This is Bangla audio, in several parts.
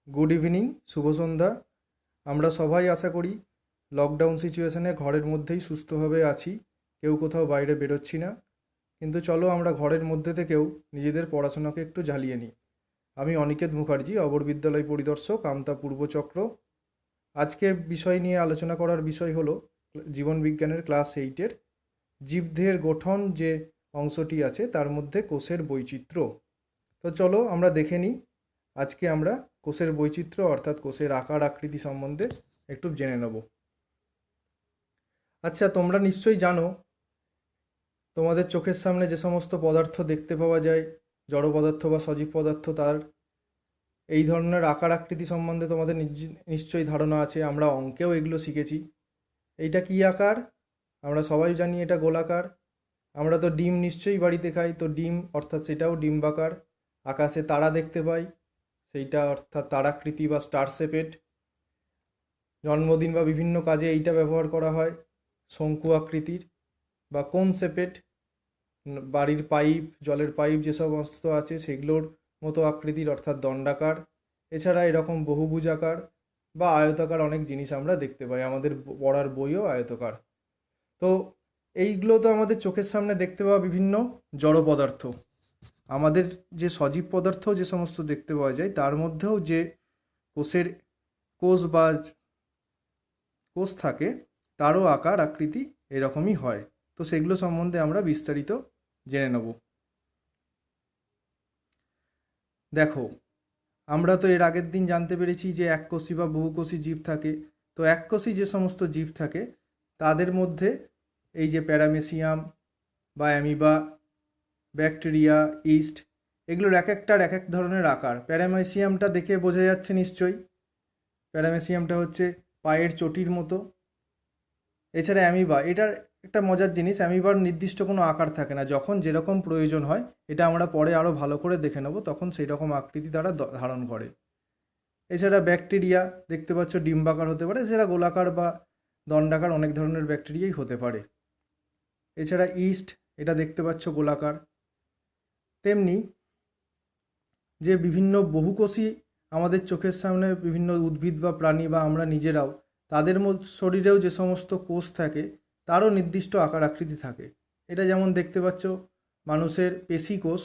গুড ইভিনিং, শুভ সন্ধ্যা। আমরা সবাই আশা করি লকডাউন সিচুয়েশনে ঘরের মধ্যেই সুস্থভাবে আছি, কেউ কোথাও বাইরে বেরোচ্ছি না। কিন্তু চলো আমরা ঘরের মধ্যে থেকেও নিজেদের পড়াশোনাকে একটু ঝালিয়ে নিই। আমি অনিকেত মুখার্জি, অবর বিদ্যালয় পরিদর্শক, আমতা পূর্বচক্র। আজকের বিষয় নিয়ে আলোচনা করার বিষয় হলো জীবনবিজ্ঞানের ক্লাস 8-এর জীবদেহের গঠন যে অংশটি আছে তার মধ্যে কোষের বৈচিত্র্য। তো চলো আমরা দেখে নিই। আজকে আমরা কোষের বৈচিত্র্য অর্থাৎ কোষের আকার আকৃতি সম্বন্ধে একটু জেনে নেব। আচ্ছা, তোমরা নিশ্চয়ই জানো তোমাদের চোখের সামনে যে সমস্ত পদার্থ দেখতে পাওয়া যায়, জড় পদার্থ বা সজীব পদার্থ, তার এই ধরনের আকার আকৃতি সম্বন্ধে তোমাদের নিশ্চয়ই ধারণা আছে। আমরা অঙ্কেও এগুলো শিখেছি। এইটা কী আকার? আমরা সবাই জানি এটা গোলাকার। আমরা তো ডিম নিশ্চয়ই বাড়িতে খাই, তো ডিম অর্থাৎ সেটাও ডিম্বাকার। আকাশে তারা দেখতে পাই, সেইটা অর্থাৎ তারাকৃতি বা স্টার শেপেড। জন্মদিন বা বিভিন্ন কাজে এইটা ব্যবহার করা হয়। শঙ্কু আকৃতির বা কোন শেপেড। বাড়ির পাইপ, জলের পাইপ যে সমস্ত আছে সেগুলোর মতো আকৃতির অর্থাৎ দণ্ডাকার। এছাড়া এরকম বহুভুজাকার বা আয়তাকার অনেক জিনিস আমরা দেখতে পাই, আমাদের পড়ার বইও আয়তাকার। তো এইগুলো তো আমাদের চোখের সামনে দেখতে পাওয়া বিভিন্ন জড় পদার্থ। আমাদের যে সজীব পদার্থ যে সমস্ত দেখতে পাওয়া যায় তার মধ্যেও যে কোষের কোষ বা কোষ থাকে তারও আকার আকৃতি এরকমই হয়। তো সেগুলো সম্বন্ধে আমরা বিস্তারিত জেনে নেব। দেখো, আমরা তো এর আগের দিন জানতে পেরেছি যে এককোষী বা বহুকোষী জীব থাকে। তো এককোষী যে সমস্ত জীব থাকে তাদের মধ্যে এই যে প্যারামেসিয়াম বা অ্যামিবা, ব্যাকটেরিয়া, ইস্ট, এগুলোর এক একটার এক এক ধরনের আকার। প্যারামেসিয়ামটা দেখে বোঝা যাচ্ছে নিশ্চয়ই। প্যারামেসিয়ামটা হচ্ছে পায়ের চটির মতো। এছাড়া অ্যামিবা, এটার একটা মজার জিনিস, অ্যামিবার নির্দিষ্ট কোনো আকার থাকে না, যখন যেরকম প্রয়োজন হয়, এটা আমরা পরে আরও ভালো করে দেখে নেব, তখন সেই রকম আকৃতি তারা ধারণ করে। এছাড়া ব্যাকটেরিয়া দেখতে পাচ্ছ ডিম্বাকার হতে পারে, এছাড়া গোলাকার বা দণ্ডাকার অনেক ধরনের ব্যাকটেরিয়াই হতে পারে। এছাড়া ইস্ট, এটা দেখতে পাচ্ছ গোলাকার। তেমনি যে বিভিন্ন বহুকোষী আমাদের চোখের সামনে বিভিন্ন উদ্ভিদ বা প্রাণী বা আমরা নিজেরাও, তাদের শরীরেও যে সমস্ত কোষ থাকে তারও নির্দিষ্ট আকার আকৃতি থাকে। এটা যেমন দেখতে পাচ্ছ মানুষের পেশিকোষ,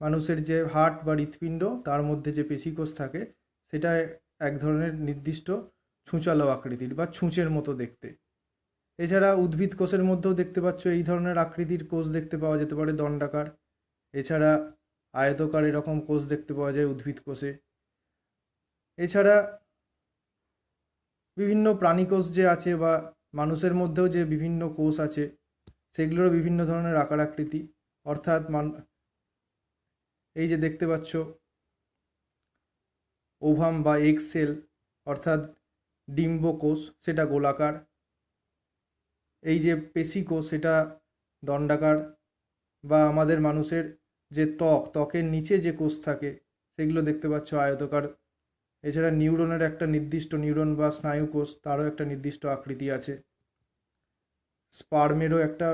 মানুষের যে হার্ট বা হৃৎপিণ্ড তার মধ্যে যে পেশিকোষ থাকে সেটা এক ধরনের নির্দিষ্ট ছুঁচালো আকৃতির বা ছুঁচের মতো দেখতে। এছাড়া উদ্ভিদ কোষের মধ্যেও দেখতে পাচ্ছ এই ধরনের আকৃতির কোষ দেখতে পাওয়া যেতে পারে, দণ্ডাকার। এছাড়া আয়তকার এরকম কোষ দেখতে পাওয়া যায় উদ্ভিদ কোষে। এছাড়া বিভিন্ন প্রাণীকোষ যে আছে বা মানুষের মধ্যেও যে বিভিন্ন কোষ আছে সেগুলোরও বিভিন্ন ধরনের আকার আকৃতি, অর্থাৎ এই যে দেখতে পাচ্ছ ওভাম বা এক্সেল অর্থাৎ ডিম্বকোষ, সেটা গোলাকার। এই যে পেশিকোষ সেটা দণ্ডাকার। বা আমাদের মানুষের যে ত্বকের নিচে যে কোষ থাকে সেগুলো দেখতে পাচ্ছ আয়তকার। এছাড়া নিউরনের একটা নির্দিষ্ট নিউরন বা স্নায়ুকোষ, তারও একটা নির্দিষ্ট আকৃতি আছে। স্পার্মেরও একটা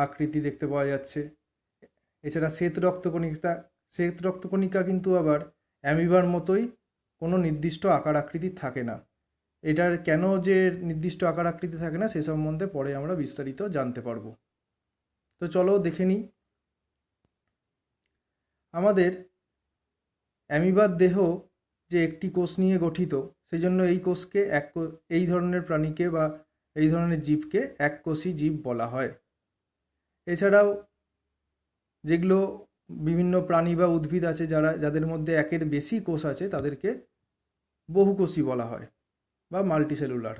আকৃতি দেখতে পাওয়া যাচ্ছে। এছাড়া শ্বেত রক্তকণিকা কিন্তু আবার অ্যামিবার মতোই কোনো নির্দিষ্ট আকার আকৃতি থাকে না। এটার কেন যে নির্দিষ্ট আকার আকৃতি থাকে না সে সম্বন্ধে পরে আমরা বিস্তারিত জানতে পারবো। তো চলো দেখে নিই। আমাদের অ্যামিবার দেহ যে একটি কোষ নিয়ে গঠিত, সেই জন্য এই কোষকে এই ধরনের প্রাণীকে বা এই ধরনের জীবকে এককোষী জীব বলা হয়। এছাড়াও যেগুলো বিভিন্ন প্রাণী বা উদ্ভিদ আছে যাদের মধ্যে একের বেশি কোষ আছে তাদেরকে বহুকোষী বলা হয় বা মাল্টিসেলুলার।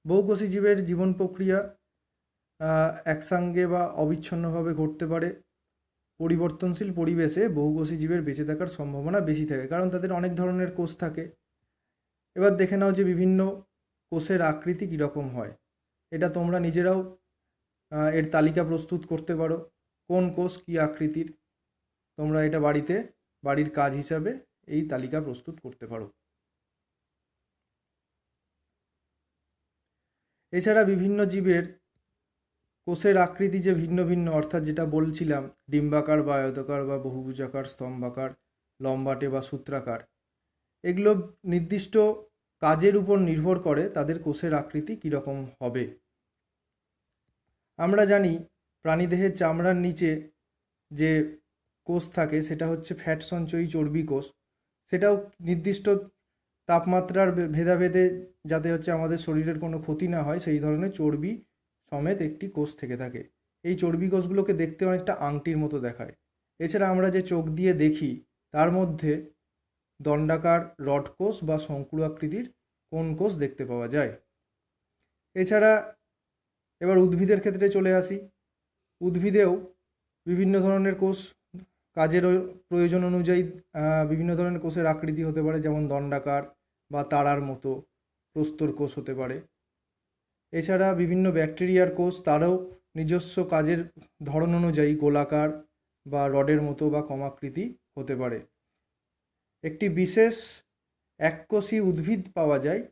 বহুকোষী জীবের জীবন প্রক্রিয়া একসঙ্গে বা অবিচ্ছিন্নভাবে ঘটতে পারে। পরিবর্তনশীল পরিবেশে বহুকোষী জীবের বেঁচে থাকার সম্ভাবনা বেশি থাকে, কারণ তাদের অনেক ধরনের কোষ থাকে। এবার দেখে নাও যে বিভিন্ন কোষের আকৃতি কীরকম হয়। এটা তোমরা নিজেরাও এর তালিকা প্রস্তুত করতে পারো, কোন কোষ কী আকৃতির। তোমরা এটা বাড়িতে বাড়ির কাজ হিসাবে এই তালিকা প্রস্তুত করতে পারো। এছাড়া বিভিন্ন জীবের কোষের আকৃতি যে ভিন্ন ভিন্ন, অর্থাৎ যেটা বলছিলাম ডিম্বাকার বা আয়তাকার বা বহুভুজাকার, স্তম্ভাকার, লম্বাটে বা সূত্রাকার, এগুলো নির্দিষ্ট কাজের উপর নির্ভর করে তাদের কোষের আকৃতি কীরকম হবে। আমরা জানি প্রাণীদেহের চামড়ার নিচে যে কোষ থাকে সেটা হচ্ছে ফ্যাট সঞ্চয়ী চর্বি কোষ। সেটাও নির্দিষ্ট তাপমাত্রার ভেদাভেদে যাতে হচ্ছে আমাদের শরীরের কোনো ক্ষতি না হয় সেই ধরনের চর্বি সমেত একটি কোষ থেকে থাকে। এই চর্বি কোষগুলোকে দেখতে অনেকটা আংটির মতো দেখায়। এছাড়া আমরা যে চোখ দিয়ে দেখি তার মধ্যে দণ্ডাকার রড কোষ বা শঙ্কুর আকৃতির কোন কোষ দেখতে পাওয়া যায়। এছাড়া এবার উদ্ভিদের ক্ষেত্রে চলে আসি। উদ্ভিদেও বিভিন্ন ধরনের কোষ কাজের প্রয়োজন অনুযায়ী বিভিন্ন ধরনের কোষের আকৃতি হতে পারে, যেমন দণ্ডাকার বা তারার মতো প্রস্তর কোষ হতে পারে। এছাড়া বিভিন্ন ব্যাকটেরিয়ার কোষ তারও নিজস্ব কাজের ধরন অনুযায়ী গোলাকার বা রডের মতো বা কমাকৃতি হতে পারে। একটি বিশেষ এককোষী উদ্ভিদ পাওয়া যায়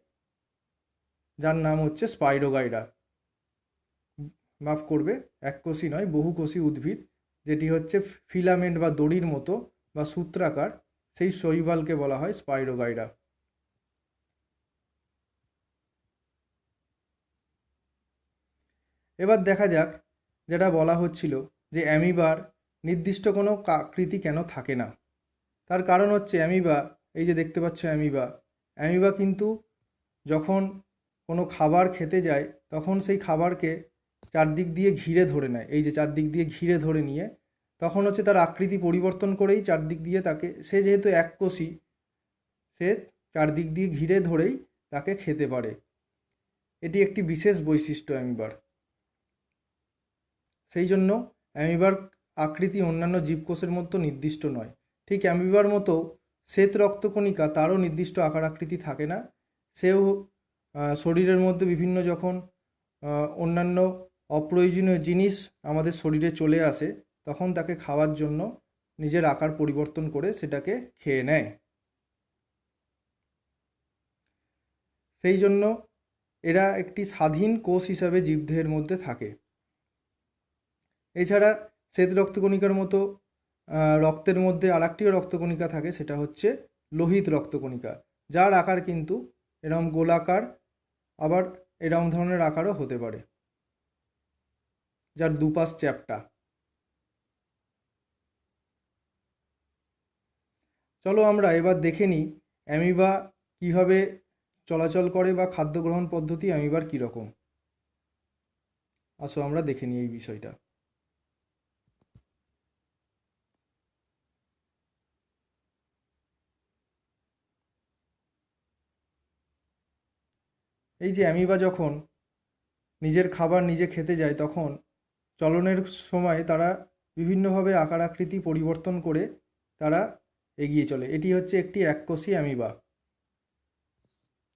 যার নাম হচ্ছে স্পাইরোগাইরা। মাফ করবে, এককোষী নয়, বহুকোষী উদ্ভিদ, যেটি হচ্ছে ফিলামেন্ট বা দড়ির মতো বা সূত্রাকার, সেই শৈবালকে বলা হয় স্পাইরোগাইরা। এবার দেখা যাক যেটা বলা হচ্ছিল যে অ্যামিবার নির্দিষ্ট কোনো আকৃতি কেন থাকে না। তার কারণ হচ্ছে অ্যামিবা, এই যে দেখতে পাচ্ছ অ্যামিবা কিন্তু যখন কোনো খাবার খেতে যায় তখন সেই খাবারকে চারদিক দিয়ে ঘিরে ধরে নেয়। এই যে চারদিক দিয়ে ঘিরে ধরে নিয়ে তখন হচ্ছে তার আকৃতি পরিবর্তন করেই চারদিক দিয়ে তাকে, সে যেহেতু এককোষী, সে চারদিক দিয়ে ঘিরে ধরেই তাকে খেতে পারে। এটি একটি বিশেষ বৈশিষ্ট্য অ্যামিবার। সেই জন্য অ্যামিবার আকৃতি অন্যান্য জীবকোষের মতো নির্দিষ্ট নয়। ঠিক অ্যামিবার মতো শ্বেত রক্তকণিকা, তারও নির্দিষ্ট আকার আকৃতি থাকে না। সেও শরীরের মধ্যে বিভিন্ন যখন অন্যান্য অপ্রয়োজনীয় জিনিস আমাদের শরীরে চলে আসে তখন তাকে খাওয়ার জন্য নিজের আকার পরিবর্তন করে সেটাকে খেয়ে নেয়। সেই জন্য এরা একটি স্বাধীন কোষ হিসাবে জীবদেহের মধ্যে থাকে। এছাড়া শ্বেত রক্তকণিকার মতো রক্তের মধ্যে আরেকটিও রক্তকণিকা থাকে, সেটা হচ্ছে লোহিত রক্তকণিকা, যার আকার কিন্তু এরম গোলাকার, আবার এরম ধরনের আকারও হতে পারে, যার দুপাশ চ্যাপ্টা। চলো আমরা এবার দেখে নিই অ্যামিবা কীভাবে চলাচল করে বা খাদ্য গ্রহণ পদ্ধতি অ্যামিবার কীরকম। আসো আমরা দেখে নিই এই বিষয়টা। এই যে অ্যামিবা যখন নিজের খাবার নিজে খেতে যায় তখন চলনের সময় তারা বিভিন্নভাবে আকার আকৃতি পরিবর্তন করে তারা এগিয়ে চলে। এটি হচ্ছে একটি এককোষী অ্যামিবা।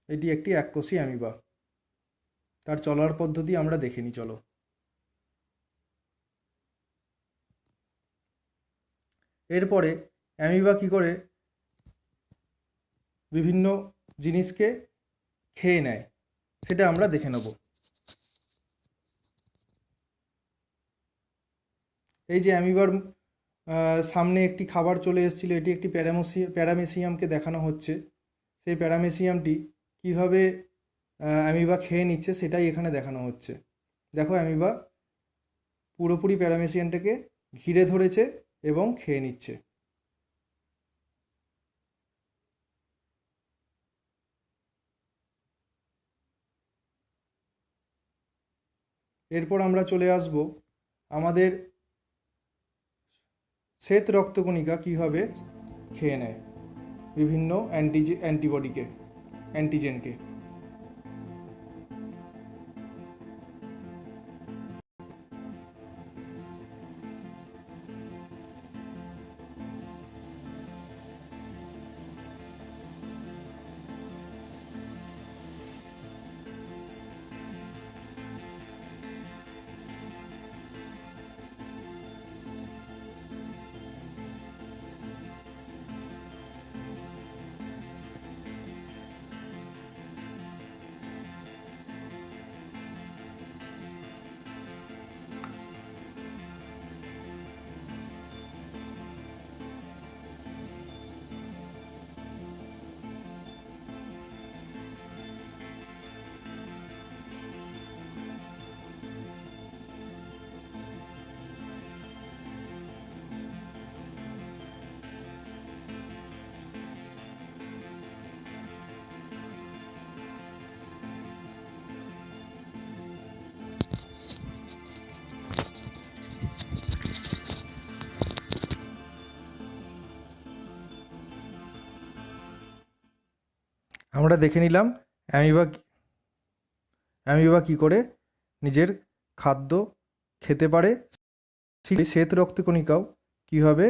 এটি একটি এককোষী অ্যামিবা। তার চলার পদ্ধতি আমরা দেখে নিই চলো। এরপরে অ্যামিবা কী করে বিভিন্ন জিনিসকে খেয়ে নেয় সেটা আমরা দেখে নেব। এই যে অ্যামিবার সামনে একটি খাবার চলে এসেছিল, এটি একটি প্যারামেসিয়ামকে দেখানো হচ্ছে। সেই প্যারামেসিয়ামটি কীভাবে অ্যামিবা খেয়ে নিচ্ছে সেটাই এখানে দেখানো হচ্ছে। দেখো অ্যামিবা পুরোপুরি প্যারামেসিয়ামটাকে ঘিরে ধরেছে এবং খেয়ে নিচ্ছে। এরপর আমরা চলে আসব আমাদের শ্বেত রক্তকণিকা কীভাবে খেয়ে নেয় বিভিন্ন অ্যান্টিজেনকে। আমরা দেখে নিলাম অ্যামিবা কী করে নিজের খাদ্য খেতে পারে, সেই শ্বেত রক্তকণিকাও কীভাবে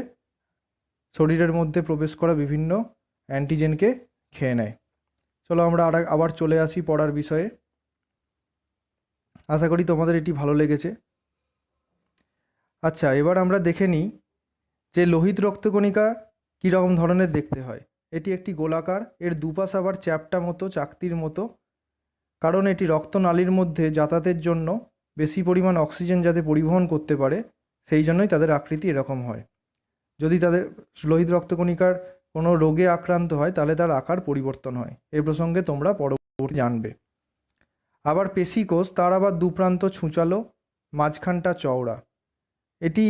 শরীরের মধ্যে প্রবেশ করা বিভিন্ন অ্যান্টিজেনকে খেয়ে নেয়। চলো আমরা আবার চলে আসি পড়ার বিষয়ে। আশা করি তোমাদের এটি ভালো লেগেছে। আচ্ছা, এবার আমরা দেখে নিই যে লোহিত রক্তকণিকা কীরকম ধরনের দেখতে হয়। এটি একটি গোলাকার, এর দুপাশ আবার চ্যাপ্টা মতো, চাকতির মতো। কারণ এটি রক্তনালীর মধ্যে যাতায়াতের জন্য বেশি পরিমাণ অক্সিজেন যাতে পরিবহন করতে পারে, সেই জন্যই তাদের আকৃতি এরকম হয়। যদি তাদের লোহিত রক্তকণিকার কোনো রোগে আক্রান্ত হয় তাহলে তার আকার পরিবর্তন হয়। এই প্রসঙ্গে তোমরা পরবর্তী জানবে। আবার পেশিকোষ, তার আবার দুপ্রান্ত ছুঁচালো, মাঝখানটা চওড়া। এটি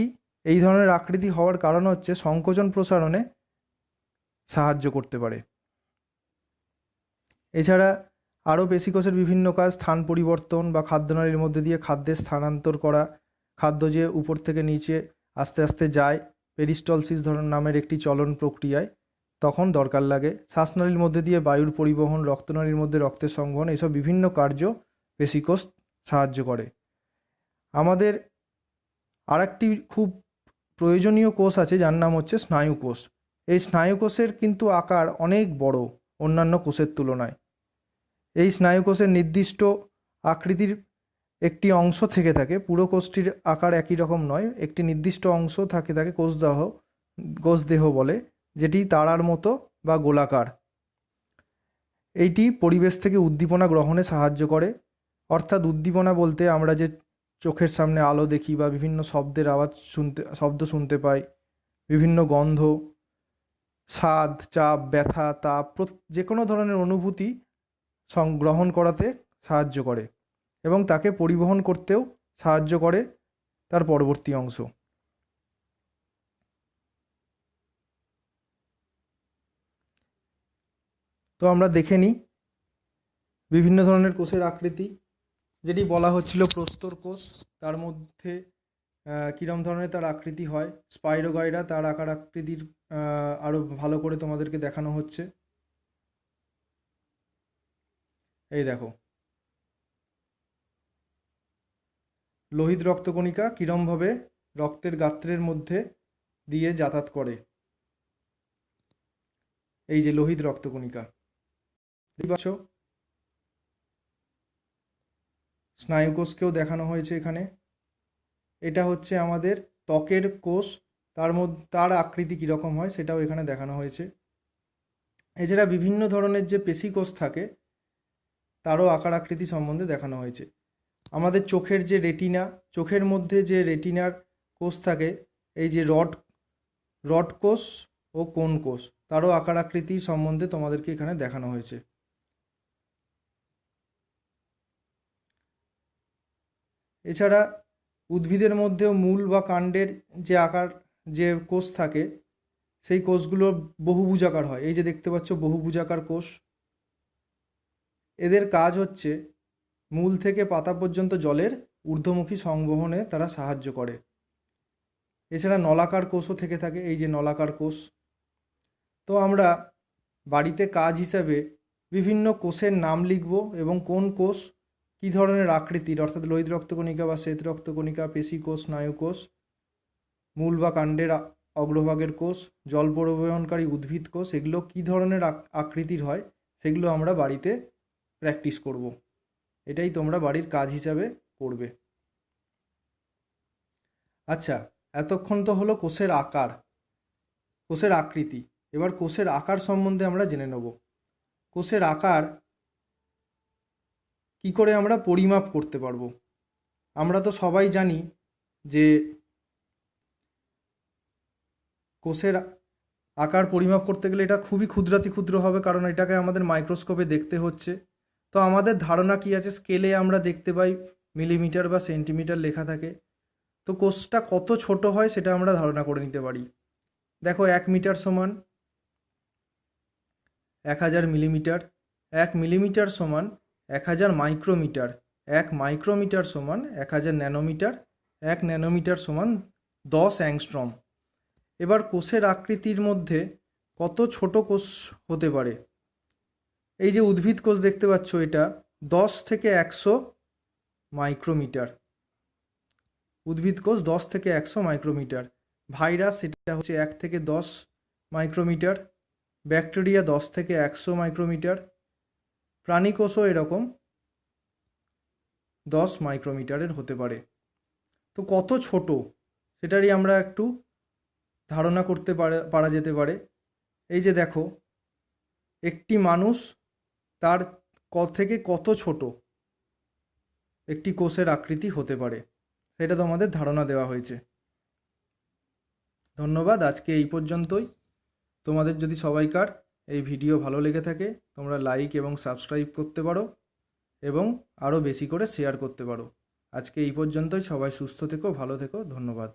এই ধরনের আকৃতি হওয়ার কারণ হচ্ছে সংকোচন প্রসারণে সাহায্য করতে পারে। এছাড়া আরও পেশিকোষের বিভিন্ন কাজ, স্থান পরিবর্তন বা খাদ্যনালীর মধ্যে দিয়ে খাদ্যের স্থানান্তর করা, খাদ্য যে উপর থেকে নিচে আস্তে আস্তে যায় পেরিস্টলসিস নামের একটি চলন প্রক্রিয়ায়, তখন দরকার লাগে। শ্বাসনালীর মধ্যে দিয়ে বায়ুর পরিবহন, রক্তনালীর মধ্যে রক্তের সংবহন, এসব বিভিন্ন কার্য পেশিকোষ সাহায্য করে। আমাদের আরেকটি খুব প্রয়োজনীয় কোষ আছে যার নাম হচ্ছে স্নায়ুকোষ। এই স্নায়ুকোষের কিন্তু আকার অনেক বড় অন্যান্য কোষের তুলনায়। এই স্নায়ুকোষের নির্দিষ্ট আকৃতির একটি অংশ থেকে থাকে, পুরো কোষটির আকার একই রকম নয়, একটি নির্দিষ্ট অংশ থাকে কোষদেহ বলে, যেটি তারার মতো বা গোলাকার। এইটি পরিবেশ থেকে উদ্দীপনা গ্রহণে সাহায্য করে। অর্থাৎ উদ্দীপনা বলতে আমরা যে চোখের সামনে আলো দেখি বা বিভিন্ন শব্দ শুনতে পাই, বিভিন্ন গন্ধ, স্বাদ, চাপ, ব্যথা, তাপ, যে কোনো ধরনের অনুভূতি গ্রহণ করাতে সাহায্য করে এবং তাকে পরিবহন করতেও সাহায্য করে তার পরবর্তী অংশ। তো আমরা দেখে নিই বিভিন্ন ধরনের কোষের আকৃতি। যেটি বলা হচ্ছিল প্রস্তর কোষ, তার মধ্যে কীরকম ধরনের তার আকৃতি হয়। স্পাইরোগাইরা, তার আকৃতির আরও ভালো করে তোমাদেরকে দেখানো হচ্ছে। এই দেখো, লোহিত রক্তকণিকা কীরমভাবে রক্তের গাত্রের মধ্যে দিয়ে যাতায়াত করে। এই যে লোহিত রক্তকণিকা, দেখতে পাচ্ছ। স্নায়ুকোষকেও দেখানো হয়েছে এখানে। এটা হচ্ছে আমাদের ত্বকের কোষ, তার আকৃতি কীরকম হয় সেটাও এখানে দেখানো হয়েছে। এছাড়া বিভিন্ন ধরনের যে পেশিকোষ থাকে তারও আকার আকৃতি সম্বন্ধে দেখানো হয়েছে। আমাদের চোখের যে রেটিনা, চোখের মধ্যে যে রেটিনার কোষ থাকে, এই যে রড কোষ ও কোন কোষ, তারও আকার আকৃতি সম্বন্ধে তোমাদেরকে এখানে দেখানো হয়েছে। এছাড়া উদ্ভিদের মধ্যেও মূল বা কাণ্ডের যে কোষ থাকে, সেই কোষগুলো বহুভুজাকার হয়। এই যে দেখতে পাচ্ছ বহুভুজাকার কোষ। এদের কাজ হচ্ছে মূল থেকে পাতা পর্যন্ত জলের ঊর্ধ্বমুখী সংবহনে তারা সাহায্য করে। এছাড়া নলাকার কোষও থেকে থাকে, এই যে নলাকার কোষ। তো আমরা বাড়িতে কাজ হিসাবে বিভিন্ন কোষের নাম লিখব এবং কোন কোষ কী ধরনের আকৃতির, অর্থাৎ লোহিত রক্তকণিকা বা শ্বেত রক্তকণিকা, পেশিকোষ, স্নায়ুকোষ, মূল বা কাণ্ডের অগ্রভাগের কোষ, জল পরিবহনকারী উদ্ভিদ কোষ, এগুলো কী ধরনের আকৃতির হয় সেগুলো আমরা বাড়িতে প্র্যাকটিস করব। এটাই তোমরা বাড়ির কাজ হিসাবে করবে। আচ্ছা, এতক্ষণ তো হলো কোষের আকার, কোষের আকৃতি। এবার কোষের আকার সম্বন্ধে আমরা জেনে নেব। কোষের আকার কি করে আমরা পরিমাপ করতে পারবো? আমরা তো সবাই জানি যে কোষের আকার পরিমাপ করতে গেলে এটা খুবই ক্ষুদ্রাতি ক্ষুদ্র হবে, কারণ এটাকে আমাদের মাইক্রোস্কোপে দেখতে হচ্ছে। তো আমাদের ধারণা কি আছে, স্কেলে আমরা দেখতে পাই মিলিমিটার বা সেন্টিমিটার লেখা থাকে। তো কোষটা কত ছোট হয় সেটা আমরা ধারণা করে নিতে পারি। দেখো, 1 মিটার সমান 1000 মিলিমিটার, 1 মিলিমিটার সমান 1000 মাইক্রোমিটার, 1 মাইক্রোমিটার সমান 1000 ন্যানোমিটার, 1 ন্যানোমিটার সমান 10 অ্যাংস্ট্রম। এবার কোষের আকৃতির মধ্যে কত ছোট কোষ হতে পারে এই যে উদ্ভিদ কোষ দেখতে পাচ্ছ, এটা 10 থেকে 100 মাইক্রোমিটার। উদ্ভিদ কোষ 10 থেকে 100 মাইক্রোমিটার। ভাইরাস এটা হচ্ছে 1 থেকে 10 মাইক্রোমিটার। ব্যাকটেরিয়া 10 থেকে 100 মাইক্রোমিটার। প্রাণীকোষও এরকম 10 মাইক্রোমিটারের হতে পারে। তো কত ছোট সেটারই আমরা একটু ধারণা করতে পারা যেতে পারে। এই যে দেখো, একটি মানুষ তার থেকে কত ছোট একটি কোষের আকৃতি হতে পারে সেটা তোমাদের ধারণা দেওয়া হয়েছে। ধন্যবাদ, আজকে এই পর্যন্তই। তোমাদের যদি সবাইকার এই ভিডিও ভালো লেগে থাকে তোমরা লাইক এবং সাবস্ক্রাইব করতে পারো এবং আরও বেশি করে শেয়ার করতে পারো। আজকে এই পর্যন্তই। সবাই সুস্থ থেকো, ভালো থেকো। ধন্যবাদ।